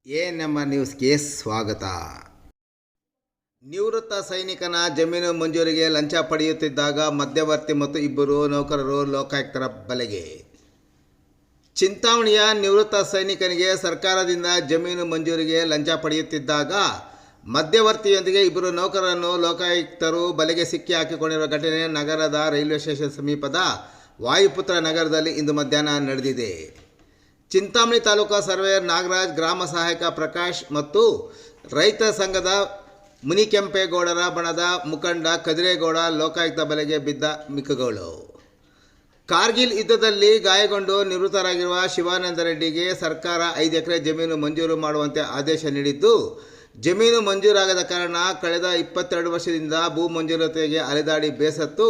ನಮ್ಮ ನ್ಯೂಸ್ಗೆ ಸ್ವಾಗತ. ನಿವೃತ್ತ ಸೈನಿಕನ ಜಮೀನು ಮಂಜೂರಿಗೆ ಲಂಚ ಪಡೆಯುತ್ತಿದ್ದಾಗ ಮಧ್ಯವರ್ತಿ ಮತ್ತು ಇಬ್ಬರು ನೌಕರರು ಲೋಕಾಯುಕ್ತರ ಬಲೆಗೆ. ಚಿಂತಾಮಣಿಯ ನಿವೃತ್ತ ಸೈನಿಕನಿಗೆ ಸರ್ಕಾರದಿಂದ ಜಮೀನು ಮಂಜೂರಿಗೆ ಲಂಚ ಪಡೆಯುತ್ತಿದ್ದಾಗ ಮಧ್ಯವರ್ತಿಯೊಂದಿಗೆ ಇಬ್ಬರು ನೌಕರರನ್ನು ಲೋಕಾಯುಕ್ತರು ಬಲೆಗೆ ಸಿಕ್ಕಿ ಹಾಕಿಕೊಂಡಿರುವ ಘಟನೆ ನಗರದ ರೈಲ್ವೆ ಸ್ಟೇಷನ್ ಸಮೀಪದ ವಾಯುಪುತ್ರ ನಗರದಲ್ಲಿ ಇಂದು ಮಧ್ಯಾಹ್ನ ನಡೆದಿದೆ. ಚಿಂತಾಮಣಿ ತಾಲೂಕಾ ಸರ್ವೇಯರ್ ನಾಗರಾಜ್, ಗ್ರಾಮ ಸಹಾಯಕ ಪ್ರಕಾಶ್ ಮತ್ತು ರೈತ ಸಂಘದ ಮುನಿಕೆಂಪೇಗೌಡರ ಬಣದ ಮುಖಂಡ ಕದಿರೇಗೌಡ ಲೋಕಾಯುಕ್ತ ಬಲೆಗೆ ಬಿದ್ದ ಮಿಕ್ಕುಗಳು. ಕಾರ್ಗಿಲ್ ಯುದ್ಧದಲ್ಲಿ ಗಾಯಗೊಂಡು ನಿವೃತ್ತರಾಗಿರುವ ಶಿವಾನಂದ ರೆಡ್ಡಿಗೆ ಸರ್ಕಾರ 5 ಎಕರೆ ಜಮೀನು ಮಂಜೂರು ಮಾಡುವಂತೆ ಆದೇಶ ನೀಡಿದ್ದು, ಜಮೀನು ಮಂಜೂರಾಗದ ಕಾರಣ ಕಳೆದ 22 ವರ್ಷದಿಂದ ಭೂ ಮಂಜೂರಾತಿಗೆ ಅಲೆದಾಡಿ ಬೇಸತ್ತು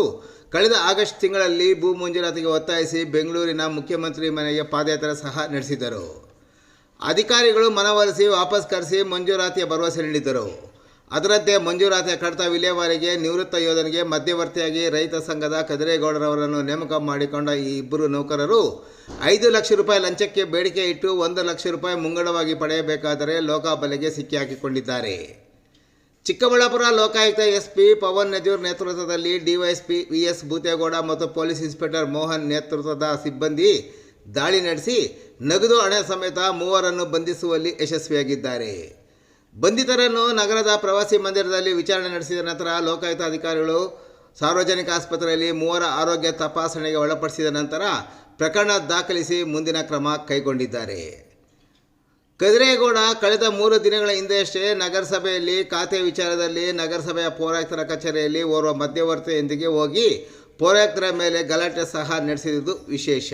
ಕಳೆದ ಆಗಸ್ಟ್ ತಿಂಗಳಲ್ಲಿ ಭೂ ಮಂಜೂರಾತಿಗೆ ಒತ್ತಾಯಿಸಿ ಬೆಂಗಳೂರಿನ ಮುಖ್ಯಮಂತ್ರಿ ಮನೆಗೆ ಪಾದಯಾತ್ರೆ ಸಹ ನಡೆಸಿದರು. ಅಧಿಕಾರಿಗಳು ಮನವೊಲಿಸಿ ವಾಪಸ್ ಕರೆಸಿ ಮಂಜೂರಾತಿಯ ಭರವಸೆ ನೀಡಿದರು. ಅದರಂತೆ ಮಂಜೂರಾತಿಯ ಕಡತ ವಿಲೇವಾರಿಗೆ ನಿವೃತ್ತ ಯೋಧನಿಗೆ ಮಧ್ಯವರ್ತಿಯಾಗಿ ರೈತ ಸಂಘದ ಕದಿರೇಗೌಡರವರನ್ನು ನೇಮಕ ಮಾಡಿಕೊಂಡ ಈ ಇಬ್ಬರು ನೌಕರರು 5 ಲಕ್ಷ ರೂಪಾಯಿ ಲಂಚಕ್ಕೆ ಬೇಡಿಕೆ ಇಟ್ಟು 1 ಲಕ್ಷ ರೂಪಾಯಿ ಮುಂಗಡವಾಗಿ ಪಡೆಯಬೇಕಾದರೆ ಲೋಕಾಬಲೆಗೆ ಸಿಕ್ಕಿ ಹಾಕಿಕೊಂಡಿದ್ದಾರೆ. ಚಿಕ್ಕಬಳ್ಳಾಪುರ ಲೋಕಾಯುಕ್ತ ಎಸ್ಪಿ ಪವನ್ ನಜೂರ್ ನೇತೃತ್ವದಲ್ಲಿ ಡಿವೈಎಸ್ಪಿ ವಿಎಸ್ ಭೂತೇಗೌಡ ಮತ್ತು ಪೊಲೀಸ್ ಇನ್ಸ್ಪೆಕ್ಟರ್ ಮೋಹನ್ ನೇತೃತ್ವದ ಸಿಬ್ಬಂದಿ ದಾಳಿ ನಡೆಸಿ ನಗದು ಹಣ ಸಮೇತ 3 ಬಂಧಿಸುವಲ್ಲಿ ಯಶಸ್ವಿಯಾಗಿದ್ದಾರೆ. ಬಂಧಿತರನ್ನು ನಗರದ ಪ್ರವಾಸಿ ಮಂದಿರದಲ್ಲಿ ವಿಚಾರಣೆ ನಡೆಸಿದ ನಂತರ ಲೋಕಾಯುಕ್ತ ಅಧಿಕಾರಿಗಳು ಸಾರ್ವಜನಿಕ ಆಸ್ಪತ್ರೆಯಲ್ಲಿ 3 ಆರೋಗ್ಯ ತಪಾಸಣೆಗೆ ಒಳಪಡಿಸಿದ ನಂತರ ಪ್ರಕರಣ ದಾಖಲಿಸಿ ಮುಂದಿನ ಕ್ರಮ ಕೈಗೊಂಡಿದ್ದಾರೆ. ಕದಿರೇಗೌಡ ಕಳೆದ 3 ದಿನಗಳ ಹಿಂದೆಯಷ್ಟೇ ನಗರಸಭೆಯಲ್ಲಿ ಖಾತೆ ವಿಚಾರದಲ್ಲಿ ನಗರಸಭೆಯ ಪೌರಾಯುಕ್ತರ ಕಚೇರಿಯಲ್ಲಿ ಓರ್ವ ಮಧ್ಯವರ್ತಿಯೊಂದಿಗೆ ಹೋಗಿ ಪೌರಾಯುಕ್ತರ ಮೇಲೆ ಗಲಾಟೆ ಸಹ ನಡೆಸಿದುದು ವಿಶೇಷ.